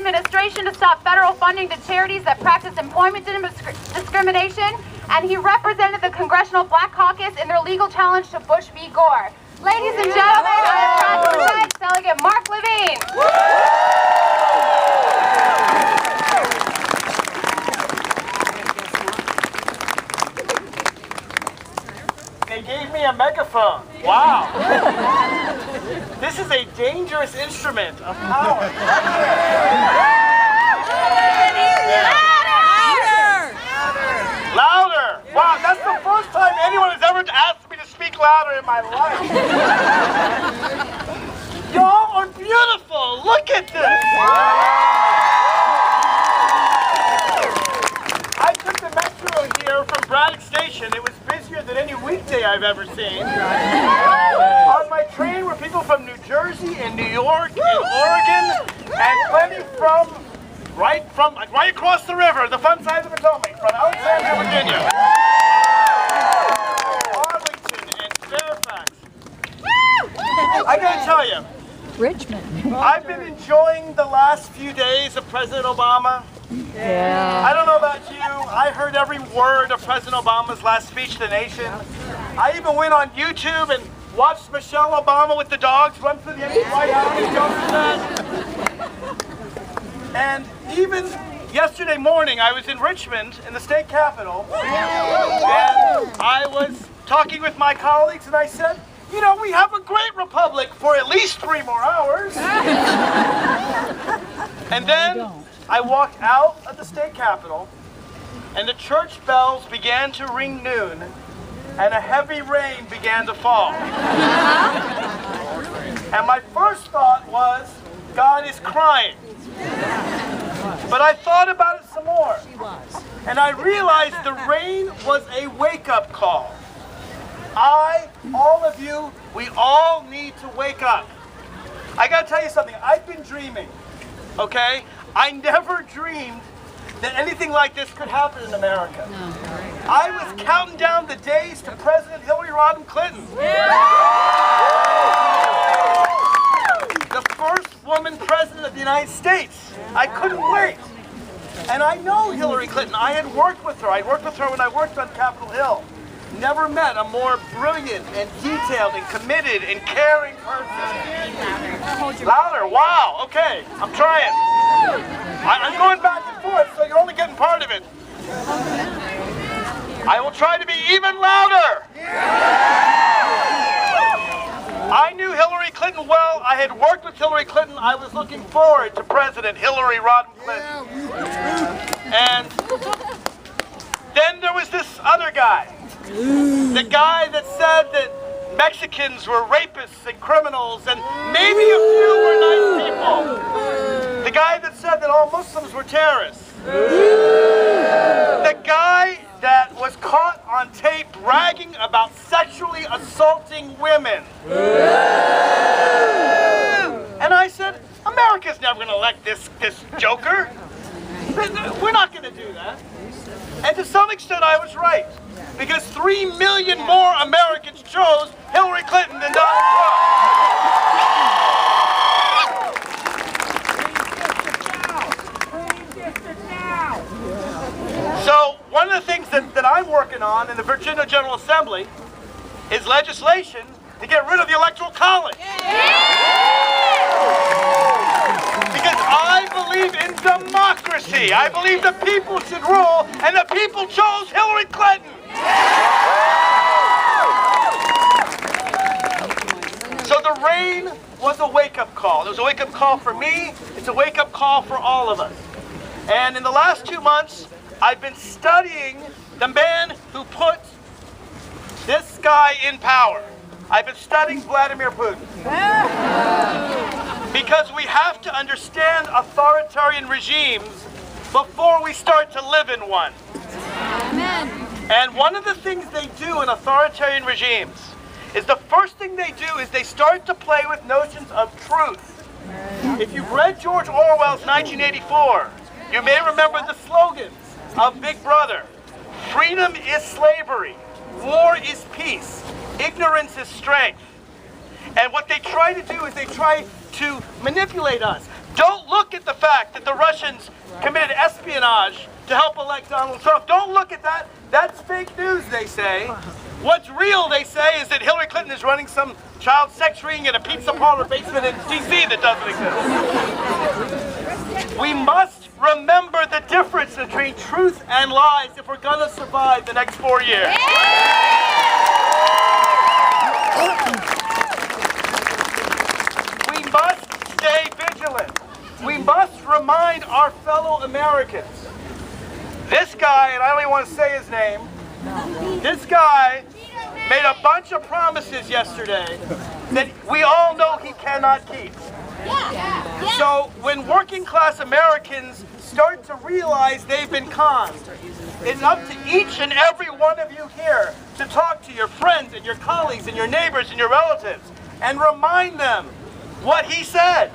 administration to stop federal funding to charities that practice employment discrimination, and he represented the Congressional Black Caucus in their legal challenge to Bush v. Gore. Ladies and gentlemen, I am proud to present Delegate Mark Levine. They gave me a megaphone. Wow. This is a dangerous instrument of power. Louder! Wow, that's the first time anyone has ever asked me to speak louder in my life. Y'all are beautiful. Look at this. I took the metro here from Braddock Station. It was busier than any weekday I've ever seen. On my train were people from New Jersey and New York and Oregon, and plenty from right across the river, the fun side of the Potomac, from Alexandria, Virginia. Arlington and Fairfax. I gotta tell you, Richmond. I've been enjoying the last few days of President Obama. Yeah. I don't know about you, I heard every word of President Obama's last speech to the nation. I even went on YouTube and watched Michelle Obama with the dogs run through the empty White House and go through that. And even yesterday morning, I was in Richmond, in the state capitol, and I was talking with my colleagues, and I said, you know, we have a great republic for at least 3 more hours. And then I walked out of the state capitol, and the church bells began to ring noon, and a heavy rain began to fall. And my first thought was, God is crying. But I thought about it some more, and I realized the rain was a wake-up call. All of you, we all need to wake up. I gotta tell you something, I've been dreaming, okay? I never dreamed that anything like this could happen in America. I was counting down the days to President Hillary Rodham Clinton. The first woman president of the United States. I couldn't wait. And I know Hillary Clinton. I had worked with her. I worked with her when I worked on Capitol Hill. Never met a more brilliant and detailed and committed and caring person. Louder. Wow. Okay. I'm trying. I'm going back and forth, so you're only getting part of it. I will try to be even louder. I knew Hillary Clinton well. I had worked with Hillary Clinton. I was looking forward to President Hillary Rodham Clinton. And then there was this other guy. The guy that said that Mexicans were rapists and criminals and maybe a few were nice people. The guy that said that all Muslims were terrorists. The guy that was caught on tape bragging about sexually assaulting women. And I said, America's never going to elect this joker. We're not going to do that. And to some extent I was right. Because 3 million more Americans chose Hillary Clinton than Donald Trump. So one of the things that I'm working on in the Virginia General Assembly is legislation to get rid of the Electoral College. Because I believe in democracy. I believe the people should rule, and the people chose Hillary Clinton. So the rain was a wake-up call. It was a wake-up call for me. It's a wake-up call for all of us. And in the last 2 months, I've been studying the man who put this guy in power. I've been studying Vladimir Putin. Because we have to understand authoritarian regimes before we start to live in one. Amen. And one of the things they do in authoritarian regimes is the first thing they do is they start to play with notions of truth. If you've read George Orwell's 1984, you may remember the slogans of Big Brother. Freedom is slavery. War is peace. Ignorance is strength. And what they try to do is they try to manipulate us. Don't look at the fact that the Russians committed espionage to help elect Donald Trump. Don't look at that. That's fake news, they say. What's real, they say, is that Hillary Clinton is running some child sex ring in a pizza parlor basement in D.C. that doesn't exist. We must remember the difference between truth and lies if we're going to survive the next 4 years. We must stay vigilant. We must remind our fellow Americans. This guy, and I don't even want to say his name, this guy made a bunch of promises yesterday that we all know he cannot keep. So when working class Americans start to realize they've been conned, it's up to each and every one of you here to talk to your friends and your colleagues and your neighbors and your relatives and remind them what he said.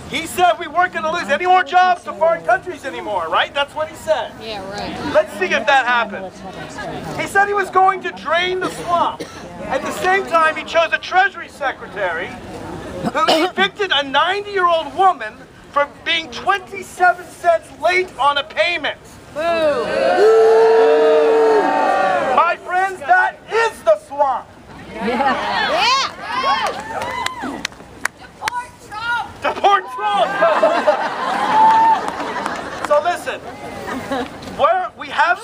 He said we weren't going to lose any more jobs to foreign countries anymore, right? That's what he said. Yeah, right. Let's see if that happens. He said he was going to drain the swamp. At the same time, he chose a Treasury Secretary who evicted a 90-year-old woman for being 27 cents late on a payment. My friends, that is the swamp. Deport Trump! So listen, where we have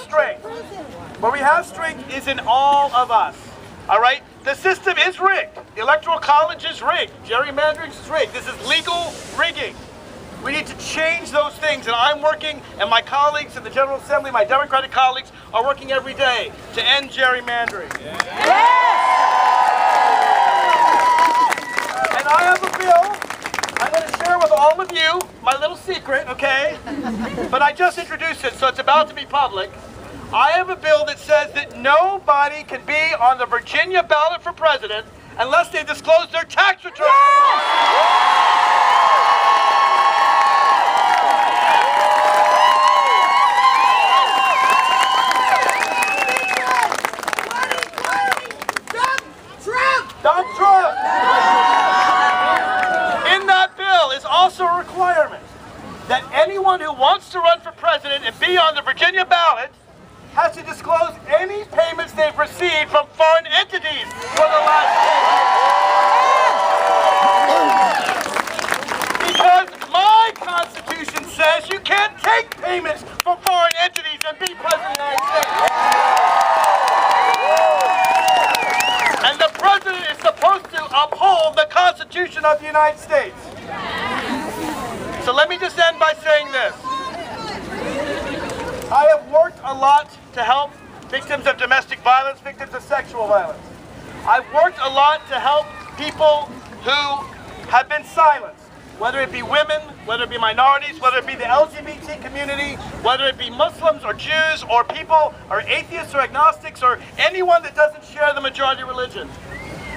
strength is in all of us. All right? The system is rigged. The Electoral College is rigged. Gerrymandering is rigged. This is legal rigging. We need to change those things, and I'm working, and my colleagues in the General Assembly, my Democratic colleagues, are working every day to end gerrymandering. And I have a bill I'm going to share with all of you, my little secret, okay? But I just introduced it, so it's about to be public. I have a bill that says that nobody can be on the Virginia ballot for president unless they disclose their tax return. Donald Trump! In that bill is also a requirement that anyone who wants to run for president and be on the Virginia ballot has to disclose any payments they've received from foreign entities for the last 10 years. Because my Constitution says you can't take payments from foreign entities and be president of the United States. And the president is supposed to uphold the Constitution of the United States. So let me just end by saying this. I have worked a lot to help victims of domestic violence, victims of sexual violence. I've worked a lot to help people who have been silenced, whether it be women, whether it be minorities, whether it be the LGBT community, whether it be Muslims or Jews or people or atheists or agnostics or anyone that doesn't share the majority religion.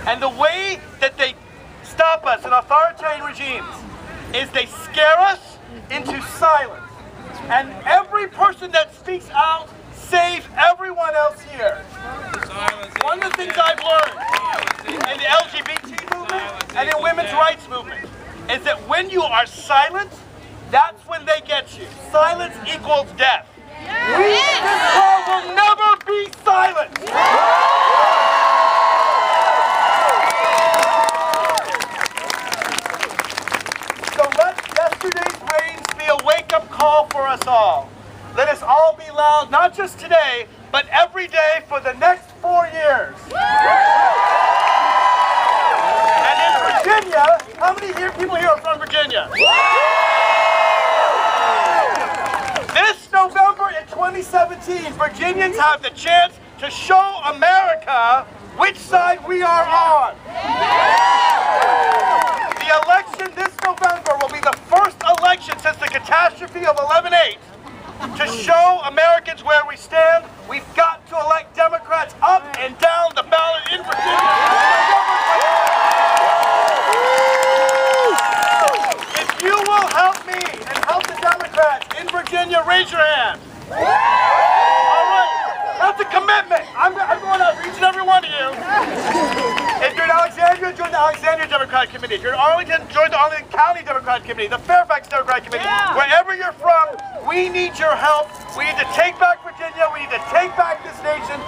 And the way that they stop us in authoritarian regimes is they scare us into silence. And every person that speaks out saves everyone else here. One of the things I've learned in the LGBT movement and in women's rights movement is that when you are silent, that's when they get you. Silence equals death. We in this world will never be silent. So let yesterday's rains be a wake-up call for us all. Let us all be loud, not just today, but every day for the next 4 years. And in Virginia, how many people here are from Virginia? This November in 2017, Virginians have the chance to show America which side we are on. The election this November will be the first election since the catastrophe of 11/8 to show Americans where we stand. We've got to elect Democrats up and down the ballot in Virginia. If you will help me and help the Democrats in Virginia, raise your hand. All right, that's a commitment. I'm going out to each and every one of you. If you're in Alexandria, join the Alexandria Democratic Committee. If you're in Arlington, join the Arlington County Democratic Committee, the Fairfax Democratic Committee. Wherever you're from, we need your help. We need to take back Virginia. We need to take back this nation.